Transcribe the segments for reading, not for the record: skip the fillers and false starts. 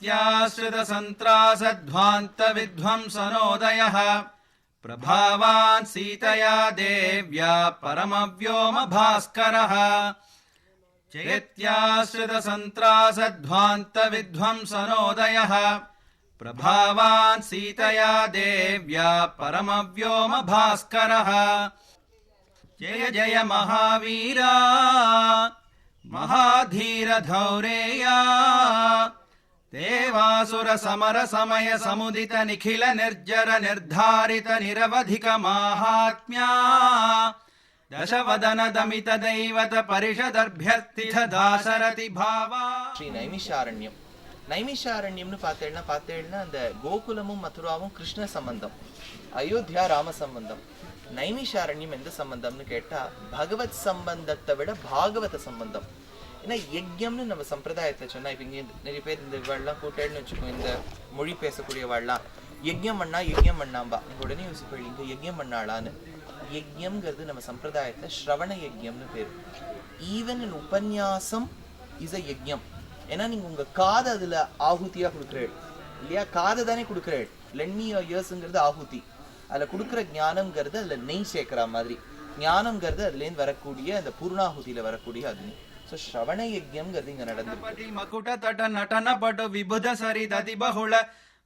चेत्याश्रितसन्त्रासध्वान्तविध्वंसनोदयः प्रभावान् सीतया देव्या परमव्योमभास्करः चेत्याश्रितसन्त्रासध्वान्तविध्वंसनोदयः प्रभावान् सीतया देव्या परमव्योमभास्करः जय जय महावीरा महाधीरधौरेया देवासुर समर समय समुदित निखिल निर्जर निर्धारित निरवधिक माहात्म्या दशवदन दमित दैवत परिषदर्भ्यर्थित दाशरथि भावा श्री नैमिषारण्यम நைமிஷாரண்யம்னு பார்த்தேன்னா அந்த கோகுலமும் மதுராவும் கிருஷ்ண சம்பந்தம், அயோத்தியா ராம சம்பந்தம். நைமிஷாரண்யம் எந்த சம்பந்தம்னு கேட்டா பகவத் சம்பந்தத்தை விட பாகவத சம்பந்தம். ஏன்னா யஜ்யம்னு நம்ம சம்பிரதாயத்தை சொன்னா, இப்ப இங்க நிறைய பேர் இந்த வாழலாம் கூட்டேன்னு வச்சுக்கோ, இந்த மொழி பேசக்கூடிய வாழலாம் யஜ்யம் பண்ணாம்பா, உடனே யோசிப்போம் இங்க யஜ்யம் பண்ணாளான்னு. யஜ்யம்ங்கிறது நம்ம சம்பிரதாயத்தை ஸ்ரவண யஜ்யம்னு பேரு. ஈவன் இன் உபன்யாசம் இஸ் அ யஜ்யம். ஏன்னா நீங்க உங்க காதை அதுல ஆகுதியா கொடுக்குறேன் இல்லையா, காதை தானே கொடுக்குறேன். லென்மி இயர்ஸ்ங்கிறது ஆகுதி, அதுல கொடுக்குற ஞானம்ங்கிறது அதுல நெய் சேர்க்கிற மாதிரி. ஞானம்ங்கிறது அதுலேருந்து வரக்கூடிய அந்த பூர்ணாகுதியில வரக்கூடிய அக்னி. சோ ஸ்ரவண யஜ்யம்ங்கிறது இங்க நடந்து. மகுட தட நடன படு விபுத சரி ததி பಹುಳ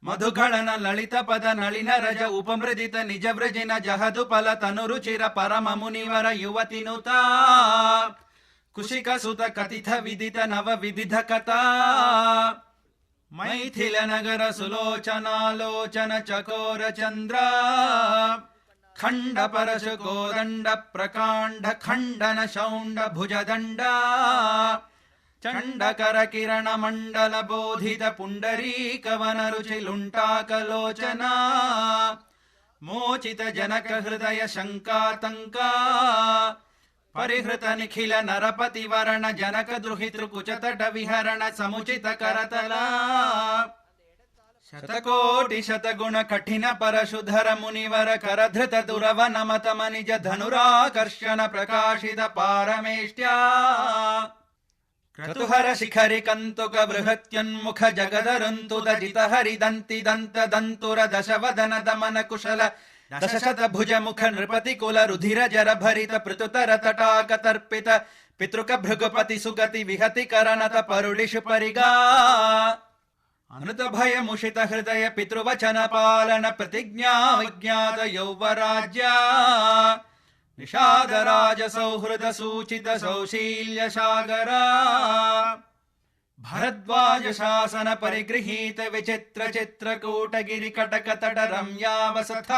ಮಧುಗಳನ ಲಲಿತ ಪದ ನಳಿನ ರಜ ಉಪಮೃದಿತ ನಿಜ ವ್ರಜಿನ ಜಹದು ಫಲ ತನುರುಚಿರ ಪರಮ ಮುನಿವರ ಯುವತಿನುತ ಕುಶಿಕ ಸುತ ಕಥಿತ ವಿದಿತ ನವ ವಿವಿಧ ಕಥಾ ಮೈಥಿಲ ನಗರ ಸುಲೋಚನಾಲೋಚನ ಚಕೋರ ಚಂದ್ರ ಖಂಡ ಪರಶು ಕೋದಂಡ ಪ್ರಕಾಂಡ ಖಂಡನ ಶೌಂಡ ಭುಜದಂಡ ಚಂಡಕರ ಕಿರಣ ಮಂಡಲ ಬೋಧಿತ ಪುಂಡರೀಕವನ ರುಚಿ ಲುಂಟಾಕಲೋಚನ ಮೋಚಿತ ಜನಕ ಹೃದಯ ಶಂಕಾತಂಕ ಪರಿಹೃತ ನಿಖಿಲ ನರಪತಿ ವರಣ ಜನಕ ದ್ರುಹಿತೃ ಕುಚತಟ ವಿಹರಣ ಸಮುಚಿತ ಕರತಲ ಶತಕೋಟಿ ಶತಗುಣ ಕಠಿಣ ಪರಶುಧರ ಮುನಿವರ ಕರಧೃತ ದುರವ ನಮತ ಮನಿಜ ಧನುರಾಕರ್ಷಣ ಪ್ರಕಾಶಿತ ಪಾರಮೇಷ್ಟ್ಯ ಕ್ರತುಹರ ಶಿಖರಿ ಕಂತುಕ ಬೃಹತ್ಯನ್ಮುಖ ಜಗದರಂತುದ ಜಿತ ಹರಿದಂತಿ ದಂತ ದಂತುರ ದಶವದನ ದಮನ ಕುಶಲ ದಶಶತ ಭುಜ ಮುಖ ನೃಪತಿ ಕುಲ ರುಧಿರ ಜರ ಭರಿತ ಪೃತುತರ ತಟಾಕ ತರ್ಪಿತ ಪಿತೃಕ ಭೃಗುಪತಿ ಸುಗತಿ ವಿಹತಿ ಕರಣತ ಪರುಳಿಷು ಪರಿಗಾ ಅನೃತ ಭಯ ಮುಷಿತ ಹೃದಯ ಪಿತೃವಚನ ಪಾಲನ ಪ್ರತಿಜ್ಞಾ ವಿಜ್ಞಾತ ಯೌವರಾಜ್ಯ ನಿಷಾದರಾಜ ಸೌಹೃದ ಸೂಚಿತ ಸೌಶೀಲ್ಯ ಸಾಗರ ಭರದ್ವಾಜ ಶಾಸನ ಪರಿಗೃಹೀತ ವಿಚಿತ್ರ ಚಿತ್ರಕೂಟಗಿರಿ ಕಟಕ ತಟ ರಮ್ಯಾವಸಥ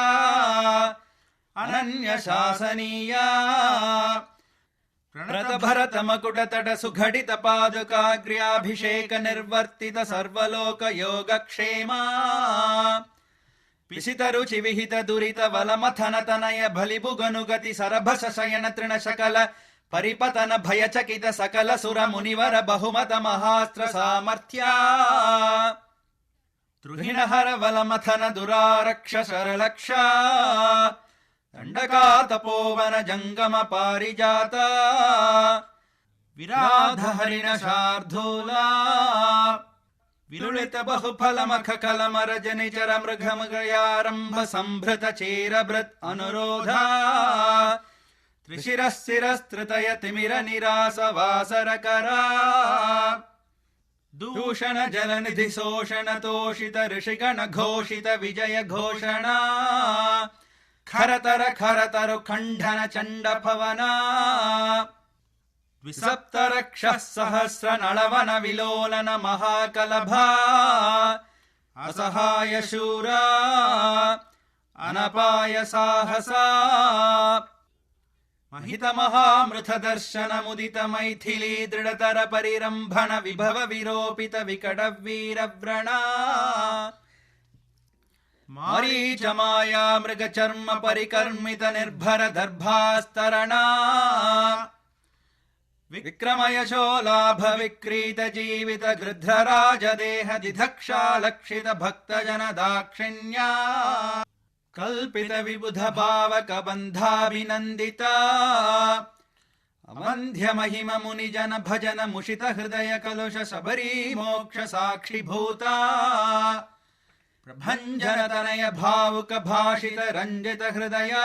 ಅನನ್ಯ ಶಾಸನೀಯ ಪ್ರಣತ ಭರತ ಮಕುಟ ತಟ ಸುಘಟಿತ ಪಾದುಕಾಗ್ರ್ಯಾಭಿಷೇಕ ನಿರ್ವರ್ತಿತ ಸರ್ವಲೋಕ ಯೋಗಕ್ಷೇಮ ಪಿಸಿತ ರುಚಿ ವಿಹಿತ ದುರಿತ ವಲಮಥನ ತನಯ ಬಲಿಬುಗನುಗತಿ ಸರಭಸ ಶಯನ ತೃಣ ಶಕಲ ಪರಿಪತನ ಭಯಚಕಿತ ಸಕಲ ಸುರ ಮುನಿವರ ಬಹುಮತ ಮಹಾಸ್ತ್ರ ಸಾಮರ್ಥ್ಯ ತೃಹಿಣಹರ ವಲಮಥನ ದುರಾರಕ್ಷ ಶರಲಕ್ಷ ದಂಡಕಾ ತಪೋವನ ಜಂಗಮ ಪಾರಿಜಾತ ವಿರಾಧ ಹರಿಣ ಶಾರ್ಧೂಲ ವಿರುಳಿತ ಬಹುಫಲ ಮಖ ಕಲಮರ ಜನಿಚರ ಮೃಗಮೃಗಯಾರಂಭ ಸಂಭೃತ ಚೇರಭೃತ್ ಅನುರೋಧ ತ್ರಿಶಿರಸ್ಥಿರಸ್ತೃತಯ ತಿಮಿರ ನಿರಾಸ ವಾಸರಕರ ದೂಷಣ ಜಲನಿಧಿ ಶೋಷಣ ತೋಷಿತ ಋಷಿಗಣ ಘೋಷಿತ ವಿಜಯ ಘೋಷಣ ಖರತರ ಖರತರು ಖಂಡನ ಚಂಡ ಪವನ ದ್ವಿಸಪ್ತರಕ್ಷ ಸಹಸ್ರ ನಳವನ ವಿಲೋಲನ ಮಹಾಕಲಭ ಅಸಹಾಯ ಶೂರ ಅನಪಾಯ ಸಾಹಸ ಮಹಿತ ಮಹಾಮೃತ ದರ್ಶನ ಮುದಿತ ಮೈಥಿಲಿ ದೃಢತರ ಪರಿರಂಭಣ ವಿಭವ ವಿರೋಪಿತ ವಿಕಟ ವೀರವ್ರಣ ಮಾರೀಚ ಮಾಯಾ ಮೃಗ ಚರ್ಮ ಪರಿಕರ್ಮಿತ ನಿರ್ಭರ ದರ್ಭಾಸ್ತರಣ ವಿಕ್ರಮ ಯಶೋ ಲಾಭ ವಿಕ್ರೀತ ಜೀವಿತ ಗೃಧ್ರರಾಜ ದೇಹ ದಿಧಕ್ಷಾ ಲಕ್ಷಿತ ಭಕ್ತ ಜನ ದಾಕ್ಷಿಣ್ಯ ಕಲ್ಪಿತ ವಿಬುಧ ಭಾವಕ ಬಂಧಾಭಿನಂದಿತ अवन्ध्य महिम मुनि जन भजन मुषित हृदय कलुष शबरी मोक्ष साक्षिभूता प्रभञ्जन तनय भावुक भाषित रञ्जित हृदया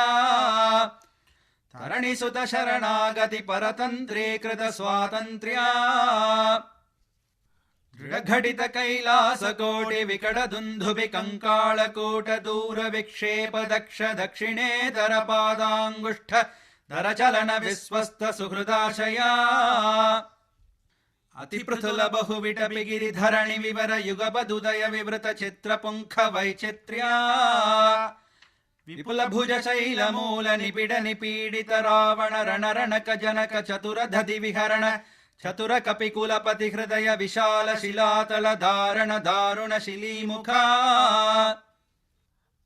तरणि सुत शरणागति परतन्त्रीकृत स्वातन्त्र्या दृढघटित कैलास कोटि विकट दुन्दुभि कंकाळकूट दूर विक्षेप दक्ष दक्षिणेतर पादाङ्गुष्ठ दर चलन विश्वस्त सुहृदाशया अतिपृथुल बहुविटपि गिरिधरणि विवर युगपदुदय विवृत चित्रपुङ्ख वैचित्र्या विपुल भुज शैल मूल निपिड निपीडित रावण रणरणक जनक चतुर धदि विहरण चतुर कपिकुलपति हृदय विशाल शिलातल धारण दारुण शिलीमुखा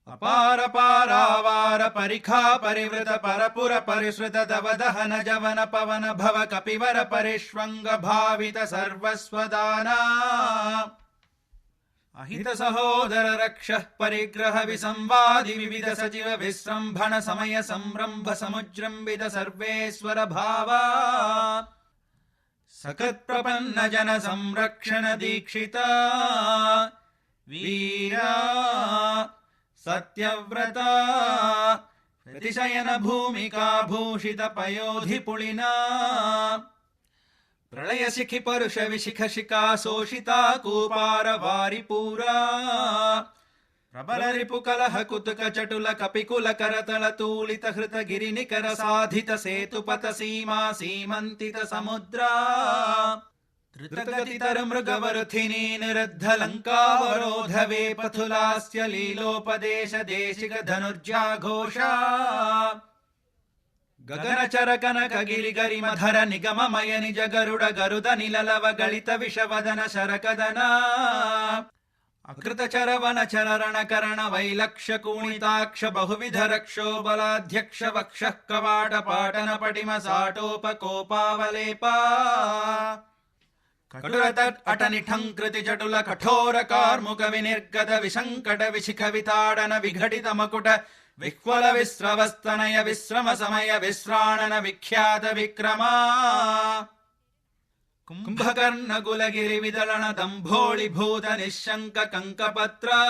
अपार पारावार परिखा परिवृत परपुर परिश्रुत दवदहन जवन पवन भव कपिवर परिष्वंग भावित सर्वस्वदाना अहित सहोदर रक्षः परिग्रह विसंवादि विविध सचिव विसृंभण समय संरंभ समुजृंबित सर्वेश्वर भावा सकृत् प्रपन्न जन संरक्षण दीक्षिता वीरा सत्यव्रता प्रतिशयन भूमिका भूषित पयोधि पुलिना प्रलय शिखि परुष विशिख शिखा शोषिता कूपार वारिपूरा प्रबल रिपु कलह कुतुक चटुल कपिकुल करतल तूलित हृत गिरिनिकर साधित सेतुपथ सीमा सीमंतित समुद्रा धृतगतितर मृगवर्थिनी निरुद्ध लंकावरोध वेपथुलास्य लीलोपदेश देशिक धनुर्जाघोषा गगन चर कनक गिरि गरिमधर निगममय निज गरुड गरुद निललव गलित विषवदन शरकदना अकृत चरवन चरण करण वैलक्ष्य कूणिताक्ष बहुविध रक्षो बलाध्यक्ष वक्षः कवाट पाटन पटिम साटोपकोपावलेपा कटुरतट अटनिठंकृति चटुल कठोर कार्मुक विनिर्गत विसंकट विशिख विताडन विघटित मकुट विह्वल विस्रवस्तनय विश्रम समय विश्राणन विख्यात विक्रमा कुंभकर्ण गुलगिरि विदलन दंभोळि भूत निशंक कंकपत्र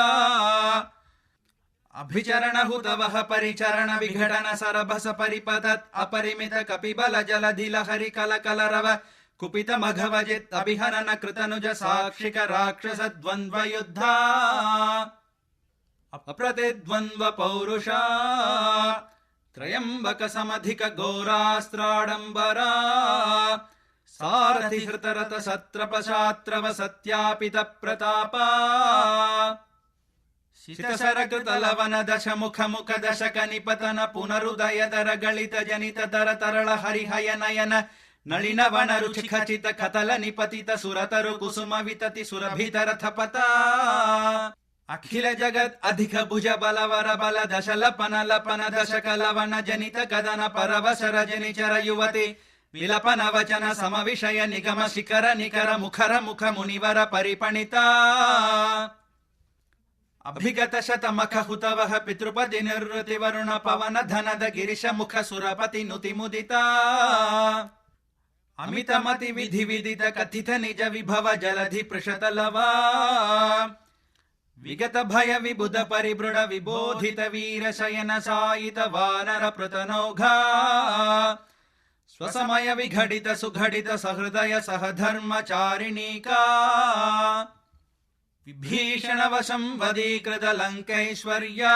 अभिचरण हुतवह परिचरण विघटन सरभस परिपतत् अपरिमित कपिबल जलधि लहरि कल कलरव कुपित मघवजित् अभिहनन कृतनुज साक्षिक राक्षस द्वन्द्व युद्धा अप्रतिद्वन्द्व पौरुषा त्रयंबक समधिक घोरास्त्राडंबरा सारथि हृतरत सत्रपशात्रव सत्यापित प्रतापा शितशरकृत लवन दश मुख मुख दशक निपतन पुनरुदय दर गलित जनित दर तरल हरिहय नयन नलिन वन रुचि खचित कतल निपतित सुरतरु कुसुम वितति सुरभितर थपता अखिल जगत अधिक भुज बलवर बल दश लपन लपन दशक लवन जनित कदन परवश रजनि चर युवति विलपन वचन सम विषय निगम शिखर निकर मुखर मुख मुनिवर परिपणिता अभिगत शत मख हुतवह पितृपति निवृत्ति वरुण पवन धनद गिरिश मुख सुरपति नुति मुदिता अमित मति विधि विदित कथित निज विभव जलधि पृषत लवा विगत भय विबुध परिबृढ विबोधित वीर शयन सायित वानर पृतनौघा स्वसमय विघटित सुघटित सहृदय सहधर्मचारिणीका विभीषण वशं वदीकृत लंकैश्वर्या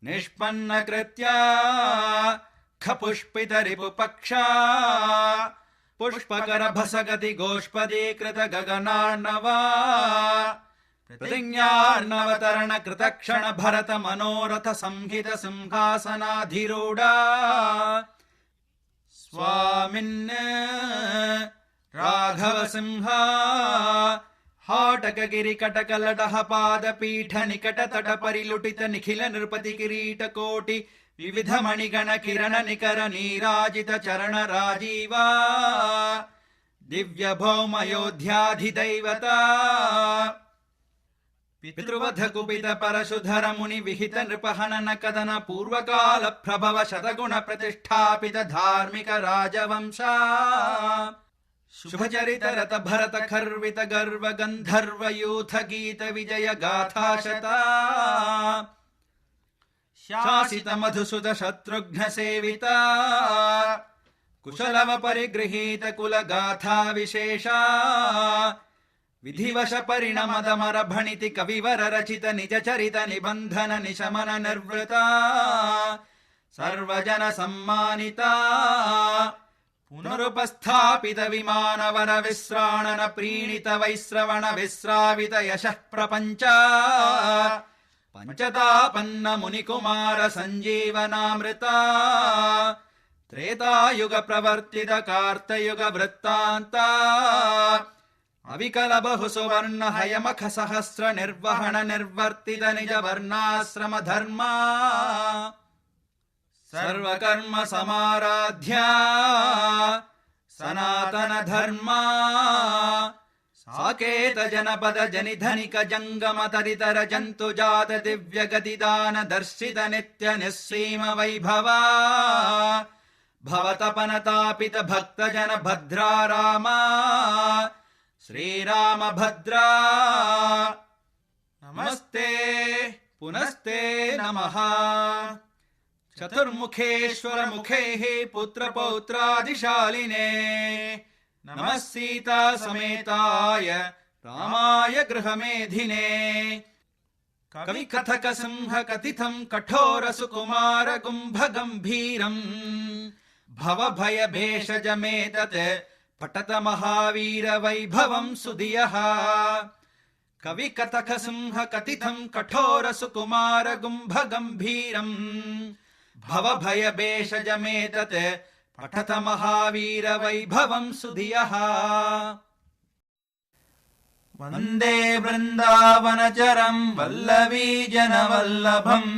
निष्पन्न कृत्या खपुष्पित रिपुपक्षा पुष्पकर भसगति गोष्पदीकृत गगनार्णवा प्रतिज्ञार्णवतरण कृतक्षण भरत मनोरथ संहित सिंहासनाधिरूढा स्वामिन् राघव सिंहा हाटक गिरि कटक लटह पाद पीठ निकट तट परिलुटित निखिल नृपति किरीट कोटि विविध मणिगण किरण निकर नीराजित चरण राजीवा दिव्य भौमयोध्याधिदैवता पितृवध कुपित परशुधर मुनि विहित नृपहनन कदन पूर्वकाल प्रभव शतगुण प्रतिष्ठापित धार्मिक राजवंशा शुभचरित रत भरत खर्वित गर्व गंधर्व यूथ गीत विजय गाथा शता शासित मधुसुत शत्रुघ्न सेविता कुशलव परिगृहीत कुल गाथा विशेषा विधिवश परिणमदमर भणिति कविवर रचित निज चरित निबंधन निशमन निर्वृता सर्वजन सम्मानिता पुनरुपस्थापित विमानवर विश्राणन प्रीणित वैश्रवण विश्रावित यशः प्रपंच पंचतापन्न मुनिकुमार संजीवनामृता त्रेतायुग प्रवर्तित कार्तयुग वृत्तान्ता अविकल बहु सुवर्ण हयमख सहस्र निर्वहण निर्वर्तित निज वर्णाश्रम धर्मा सर्वकर्म समाराध्या सनातन धर्मा साकेत जनपद जनि धनिक जंगम तरितर जंतु जात दिव्य गतिदान दर्शित नित्य निस्सीम वैभवा भवतपन तापित भक्त जन भद्रा रामा श्रीराम भद्रा नमस्ते पुनस्ते नमः चतुर्मुखेश्वर मुखेः पुत्र पौत्रादिशालिने नमः सीता समेताय रामाय गृहमेधिने कवि कथक सिंह कथितं कठोर सुकुमार कुंभ गंभीरम् भव भय भेषज मेतत् पठत महावीर वैभवं सुधियः कवि कथक सिंह कथितं कठोर सुकुमार कुंभ गंभीरम् भव भय भेषज मेतत् पठत महावीर वैभवं सुधियः वन्दे वृन्दावनचरं वल्लवी जनवल्लभम्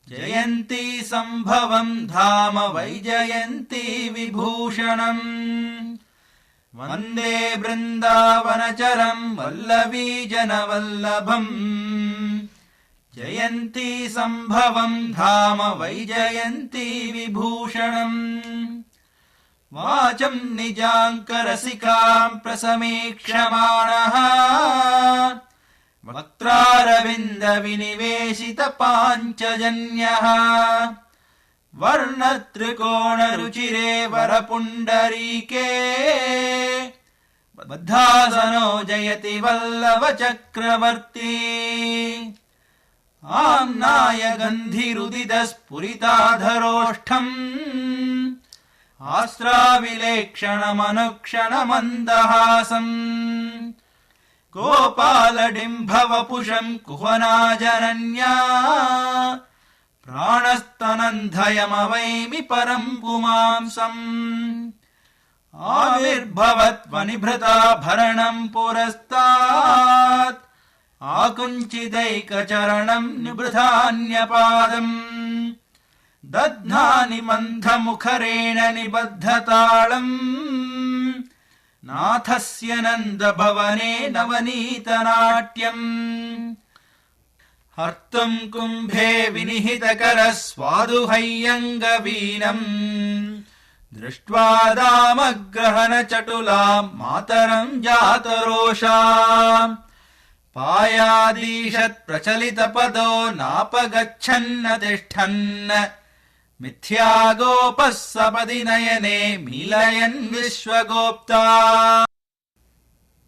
जयन्ती सम्भवं धाम वैजयन्ती विभूषणम् वन्दे वृन्दावनचरं वल्लवी जनवल्लभम् जयन्ती सम्भवं धाम वैजयन्ती विभूषणम् वाचं निजाङ्करसिकां प्रसमीक्षमाणः वक्त्रारविन्द विनिवेशित पाञ्चजन्यः वर्णत्रिकोण रुचिरे वरपुण्डरीके बद्धासनो जयति वल्लभ चक्रवर्ती आम्नाय गन्धिरुदित स्फुरिताधरोष्ठम् आस्राविलेक्षणमनुक्षणमन्दहासम् गोपालडिम्भवपुषम् कुहनाजनन्या प्राणस्तनन्धयमवैमि परम् पुमांसम् आविर्भवत्वनिभृताभरणम् पुरस्तात् आकुञ्चिदैकचरणम् निबृधान्यपादम् दध्नानि मन्थमुखरेण निबद्धताळम् नाथस्य नन्दभवने नवनीतनाट्यम् हर्तुम् कुम्भे विनिहितकरः स्वादुहय्यङ्गवीनम् दृष्ट्वा दामग्रहणचटुलाम् मातरम् जातरोषा पायादीशत् प्रचलितपदो नापगच्छन्न तिष्ठन् मिथ्या गोपः सपदि नयने मीलयन् विश्वगोप्ता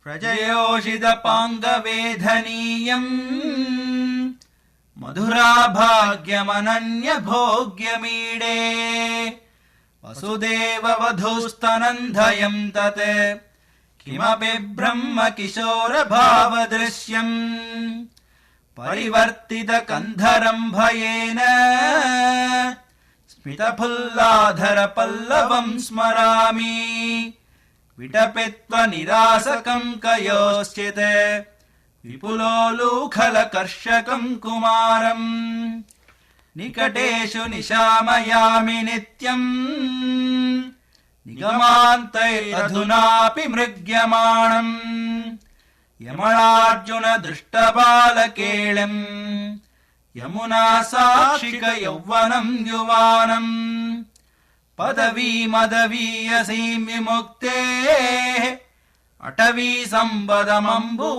प्रजयोषितपाङ्गवेधनीयम् मधुराभाग्यमनन्यभोग्यमीडे वसुदेववधूस्तनन्धयम् तत् किमपि ब्रह्म किशोरभावदृश्यम् परिवर्तित कन्धरम् भयेन स्मितफुल्लाधर पल्लवम् स्मरामि विटपित्व निरासकम् कयोश्चित् विपुलोलूखलकर्षकम् कुमारम् निकटेषु निशामयामि नित्यम् निगमान्तैरधुनापि मृग्यमाणम् ಯಮಳಾರ್ಜುನ ದೃಷ್ಟಬಾಲಕೇಳಂ ಯಮುನಾ ಸಾಕ್ಷಿಕ ಯೌವನಂ ಯುವಾನಂ ಪದವೀ ಮದವೀಯಸೀಂ ವಿಮುಕ್ತೇ ಅಟವೀ ಸಂಪದಮಂಬುವಾಹಯಂತಿ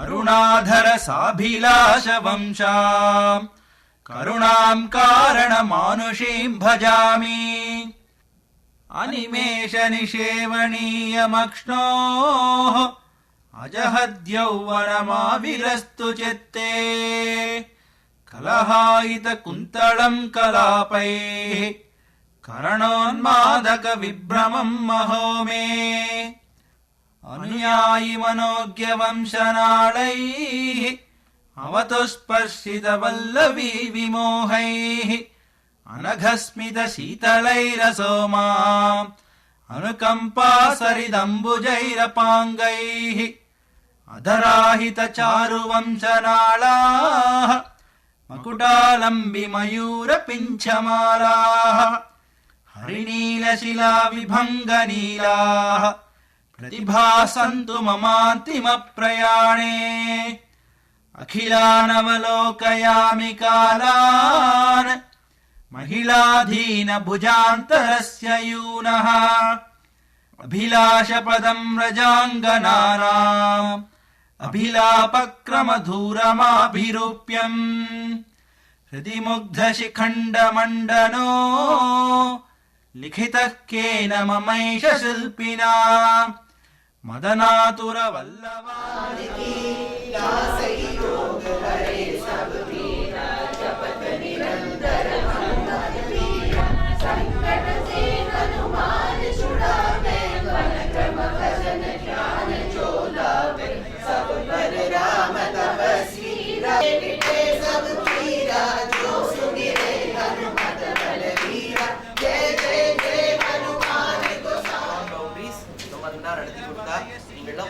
ಅರುಣಾಧರ ಸಾಭಿಲಾಷ ವಂಶಾಂ ಕರುಣಾಂ ಕಾರಣ ಮಾನುಷೀಂ ಭಜಾಮಿ ಅನಿಮೇಷ ನಿಷೇವಣೀಯಮಕ್ಷ್ಣೋ ಅಜಹದ್ಯೌವನಮಾವಿರಸ್ತು ಚಿತ್ತೇ ಕಲಹಾಯಿತ ಕುಂತಳಂ ಕಲಾಪೈಃ ಕರಣೋನ್ಮಾದಕ ವಿಭ್ರಮಂ ಮಹೋ ಮೇ ಅನುಯಾಯಿ ಮನೋಜ್ಞ ವಂಶನಾಳೈಃ ಅವತು ಸ್ಪರ್ಶಿತ ವಲ್ಲವೀ ವಿಮೋಹೈಃ ಅನಘಸ್ಮಿತ ಶೀತಳೈರಸೋ ಮಾಂ ಅನುಕಂಪಾ ಸರಿದಂಬುಜೈರಪಾಂಗೈಃ ಅಧರಾಹಿತ ಚಾರು ವಂಶನಾಳಾಃ ಮಕುಟಾಲಂಬಿ ಮಯೂರ ಪಿಂಚಮಾಲಾಃ ಹರಿನೀಲಶಿಲಾ ವಿಭಂಗನೀಲಾಃ ಪ್ರತಿಭಾಸಂತು ಮಮಾಂತಿಮ ಪ್ರಯಾಣೇ ಅಖಿಲಾನವಲೋಕಯಾಮಿ ಕಾಲಾನ್ ಮಹಿಳಾಧೀನ ಭುಜಾಂತರಸ್ಯ ಯೂನಃ ಅಭಿಲಾಷಪದಂ ರಜಾಂಗನಾನಾಂ ಅಭಿಲಾಪಕ್ರಮಧೂರಮಾಭಿರೂಪ್ಯಂ ಹೃದಿ ಮುಗ್ಧಶಿಖಂಡಮಂಡನೋ ಲಿಖಿತಃ ಕೇನ ಮಮೈಷ ಶಿಲ್ಪಿನಾ ಮದನಾತುರ ವಲ್ಲಭಾ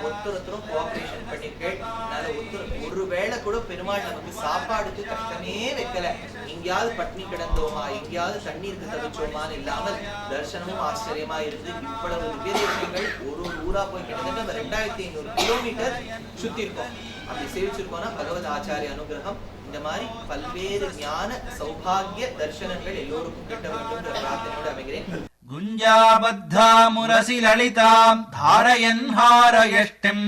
ஒருத்தரும் கோஆபரேஷன் பண்ணிட்டு ஒருவேளை கூட பெருமாள் நமக்கு சாப்பாடுக்கு கஷ்டமே வைக்கல. எங்கேயாவது பட்னி கிடந்தோமா, எங்கேயாவது தண்ணீருக்கு தவிச்சோமான்னு இல்லாமல் தர்சனமும் ஆச்சரியமா இருந்து இவ்வளவு திவ்ய தேசங்கள் ஒரு ஊரா போய் கிட்டத்தட்ட 2500 கிலோமீட்டர் சுத்தி இருக்கோம். அப்படி சேவிச்சிருக்கோம்னா பகவத் ஆச்சாரிய அனுகிரகம் இந்த மாதிரி பல்வேறு ஞான சௌபாகிய தர்சனங்கள் எல்லோருக்கும் கிட்ட வேண்டும் என்ற பிரார்த்தனையோடு அமைகிறேன். ಗುಂಜಾಬದ್ಧಾ ಮುರಸಿ ಲಲಿತಾಂ ಧಾರಯನ್ ಹಾರಯಷ್ಟಿಂ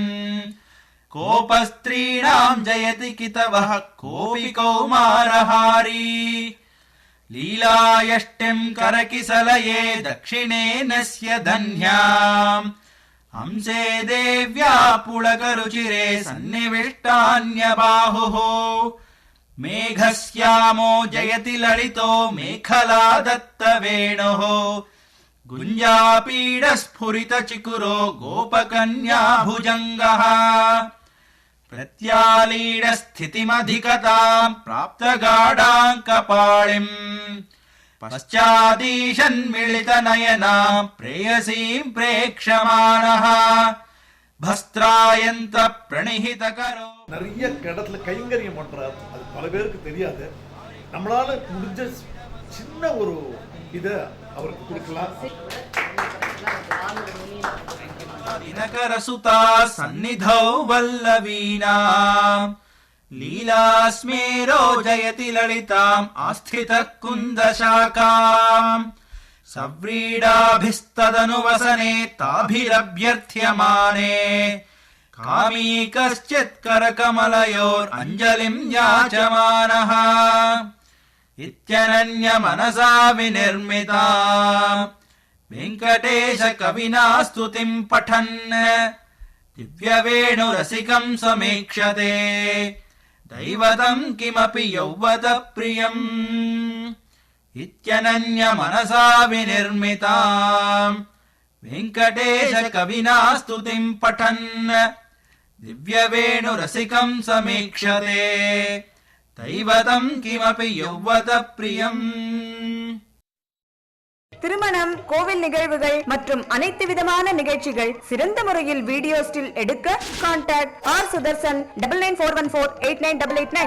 ಕೋಪಸ್ತ್ರೀಣಾಂ ಜಯತಿ ಕಿತವಃ ಕೋಪಿ ಕೌಮಾರಹಾರಿ ಲೀಲಾಯಷ್ಟಿಂ ಕರಕಿಸಲಯೇ ದಕ್ಷಿಣೇನಸ್ಯ ಧನ್ಯಾಂ ಹಂಸೇ ದೇವ್ಯಾ ಪುಳಕರುಚಿರೇ ಸನ್ನಿವಿಷ್ಟಾನ್ಯಬಾಹುಃ ಮೇಘಶ್ಯಾಮೋ ಜಯತಿ ಲಲಿತೋ ಮೇಖಲಾ ದತ್ತವೇಣುಃ ಗುಂಜಾಪೀಡ ಸ್ಫುರಿತ ಚಿಕುರೋ ಗೋಪಕನ್ಯಾ ಭುಜಂಗಃ ಪ್ರತ್ಯಾಲೀಡ ಸ್ಥಿತಿಮಧಿಕತಾಂ ಪ್ರಾಪ್ತ ಗಾಢಾಂಕಪಾಳಿಂ ಪಶ್ಚಾದೀಶನ್ ಮಿಳಿತ ನಯನಾಂ ಪ್ರೇಯಸೀಂ ಪ್ರೇಕ್ಷಮಾನಃ பஸ்திராயந்த பிரணிஹித கரோ. நிறைய இடத்துல கைங்கரியம் பண்றார், அது பல பேருக்கு தெரியாது. நம்மளால முடிஞ்ச சின்ன ஒரு இதை அவருக்கு கொடுக்கலாம். ದಿನಕರ ಸುತಾ ಸನ್ನಿಧೌ ವಲ್ಲವೀನಾಂ ಲೀಲಾಸ್ಮೇರೋ ಜಯತಿ ಲಲಿತಾಂ ಆಸ್ಥಿತ ಕುಂದ ಶಾಖಾಂ ಸವ್ರೀಡಾಭಿಸ್ತದನುವಸನೆ ತಾಭಿರಭ್ಯರ್ಥ್ಯಮಾನೆ ಕಾಮೀ ಕಶ್ಚಿತ್ ಕರಕಮಲಯೋರ್ ಅಂಜಲಿಂ ಯಾಚಮಾನಃ ಇತ್ಯನನ್ಯ ಮನಸಾ ವಿನಿರ್ಮಿತಾ ವೆಂಕಟೇಶ ಕವಿನಾ ಸ್ತುತಿಂ ಪಠನ್ ದಿವ್ಯವೇಣುರಸಿಕಂ ಸಮೀಕ್ಷತೆ ದೈವತಂ ಕಿಮಪಿ ಯೌವತ ಪ್ರಿಯಂ ಇತ್ಯನನ್ಯ ಮನಸಾ ವಿನಿರ್ಮಿತಾ ವೆಂಕಟೇಶ ಕವಿನಾ ಸ್ತುತಿಂ ಪಠನ್ ದಿವ್ಯವೇಣುರಸಿಕಂ ಸಮೀಕ್ಷತೆ ದೈವತಂ ಕಿಮಪಿ ಯೌವತ ಪ್ರಿಯಂ. திருமணம், கோவில் நிகழ்வுகள் மற்றும் அனைத்து விதமான நிகழ்ச்சிகள் சிறந்த முறையில் வீடியோ ஸ்டில் எடுக்க கான்டாக்ட் R. சுதர்சன் 9941489889.